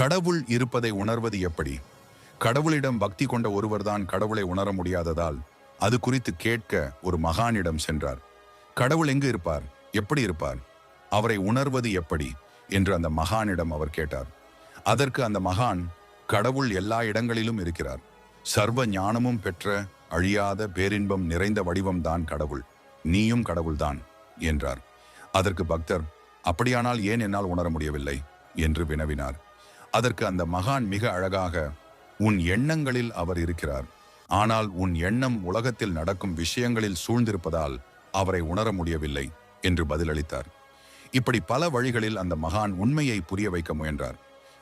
கடவுள் இருப்பதை உணர்வது எப்படி? கடவுளிடம் பக்தி கொண்ட ஒருவர்தான் கடவுளை உணர முடியாததால் அது குறித்து கேட்க ஒரு மகானிடம் சென்றார். கடவுள் எங்கு இருப்பார்? எப்படி இருப்பார்? அவரை உணர்வது எப்படி என்று அந்த மகானிடம் அவர் கேட்டார். அதற்கு அந்த மகான், கடவுள் எல்லா இடங்களிலும் இருக்கிறார். சர்வ ஞானமும் பெற்ற அழியாத பேரின்பம் நிறைந்த வடிவம்தான் கடவுள். நீயும் கடவுள்தான் என்றார். அதற்கு பக்தர், அப்படியானால் ஏன் என்னால் உணர முடியவில்லை என்று வினவினார். அதற்கு அந்த மகான் மிக அழகாக, உன் எண்ணங்களில் அவர் இருக்கிறார். ஆனால் உன் எண்ணம் உலகத்தில் நடக்கும் விஷயங்களில் சூழ்ந்திருப்பதால் அவரை உணர முடியவில்லை என்று பதிலளித்தார். இப்படி பல வழிகளில் அந்த மகான் உண்மையை புரிய வைக்க முயன்றார்.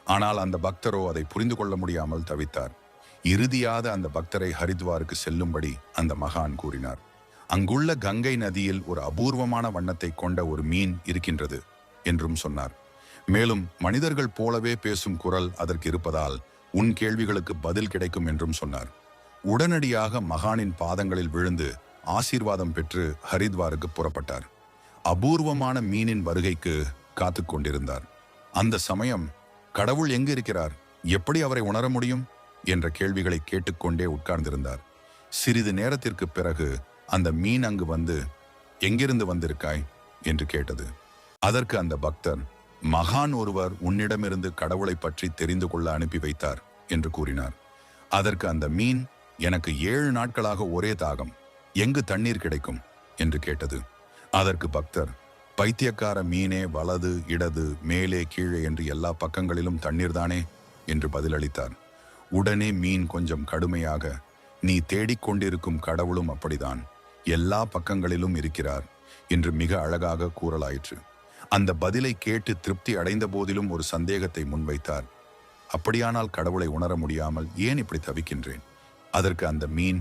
ஆனால் அந்த பக்தரோ அதை புரிந்து கொள்ள முடியாமல் தவித்தார். இறுதியாக அந்த பக்தரை ஹரித்வாருக்கு செல்லும்படி அந்த மகான் கூறினார். அங்குள்ள கங்கை நதியில் ஒரு அபூர்வமான வண்ணத்தை கொண்ட ஒரு மீன் இருக்கின்றது என்றும் சொன்னார். மேலும் மனிதர்கள் போலவே பேசும் குரல் அதற்கு இருப்பதால் உன் கேள்விகளுக்கு பதில் கிடைக்கும் என்றும் சொன்னார். உடனடியாக மகானின் பாதங்களில் விழுந்து ஆசீர்வாதம் பெற்று ஹரித்வாருக்கு புறப்பட்டார். அபூர்வமான மீனின் வருகைக்கு காத்து கொண்டிருந்தார். அந்த சமயம், கடவுள் எங்கு இருக்கிறார், எப்படி அவரை உணர முடியும் என்ற கேள்விகளை கேட்டுக்கொண்டே உட்கார்ந்திருந்தார். சிறிது நேரத்திற்கு பிறகு அந்த மீன் அங்கு வந்து, எங்கிருந்து வந்திருக்காய் என்று கேட்டது. அதற்கு அந்த பக்தர், மகான் ஒருவர் உன்னிடமிருந்து கடவுளை பற்றி தெரிந்து கொள்ள அனுப்பி வைத்தார் என்று கூறினார். அதற்கு அந்த மீன், எனக்கு 7 நாட்களாக ஒரே தாகம், எங்கு தண்ணீர் கிடைக்கும் என்று கேட்டது. அதற்கு பக்தர், பைத்தியக்கார மீனே, வலது இடது மேலே கீழே என்று எல்லா பக்கங்களிலும் தண்ணீர் தானே என்று பதிலளித்தார். உடனே மீன் கொஞ்சம் கடுமையாக, நீ தேடிக்கொண்டிருக்கும் கடவுளும் அப்படிதான், எல்லா பக்கங்களிலும் இருக்கிறார் என்று மிக அழகாக கூறலாயிற்று. அந்த பதிலை கேட்டு திருப்தி அடைந்த போதிலும் ஒரு சந்தேகத்தை முன்வைத்தார். அப்படியானால் கடவுளை உணர முடியாமல் ஏன் இப்படி தவிக்கின்றேன்? அதற்கு அந்த மீன்,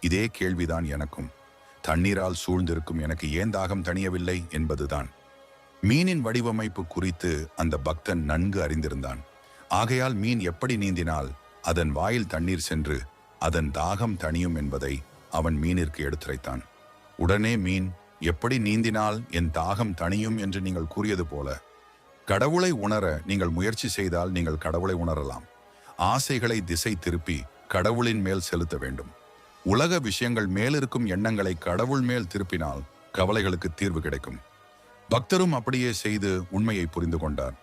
இதே கேள்விதான் எனக்கும். தண்ணீரால் சூழ்ந்திருக்கும் எனக்கு ஏன் தாகம் தணியவில்லை என்பதுதான். மீனின் வடிவமைப்பு குறித்து அந்த பக்தன் நன்கு அறிந்திருந்தான். ஆகையால் மீன் எப்படி நீந்தினால் அதன் வாயில் தண்ணீர் சென்று அதன் தாகம் தணியும் என்பதை அவன் மீனிற்கு எடுத்துரைத்தான். உடனே மீன், எப்படி நீந்தினால் என் தாகம் தணியும் என்று நீங்கள் கூறியது போல, கடவுளை உணர நீங்கள் முயற்சி செய்தால் நீங்கள் கடவுளை உணரலாம். ஆசைகளை திசை திருப்பி கடவுளின் மேல் செலுத்த வேண்டும். உலக விஷயங்கள் மேலிருக்கும் எண்ணங்களை கடவுள் மேல் திருப்பினால் கவலைகளுக்கு தீர்வு கிடைக்கும். பக்தரும் அப்படியே செய்து உண்மையை புரிந்து கொண்டார்.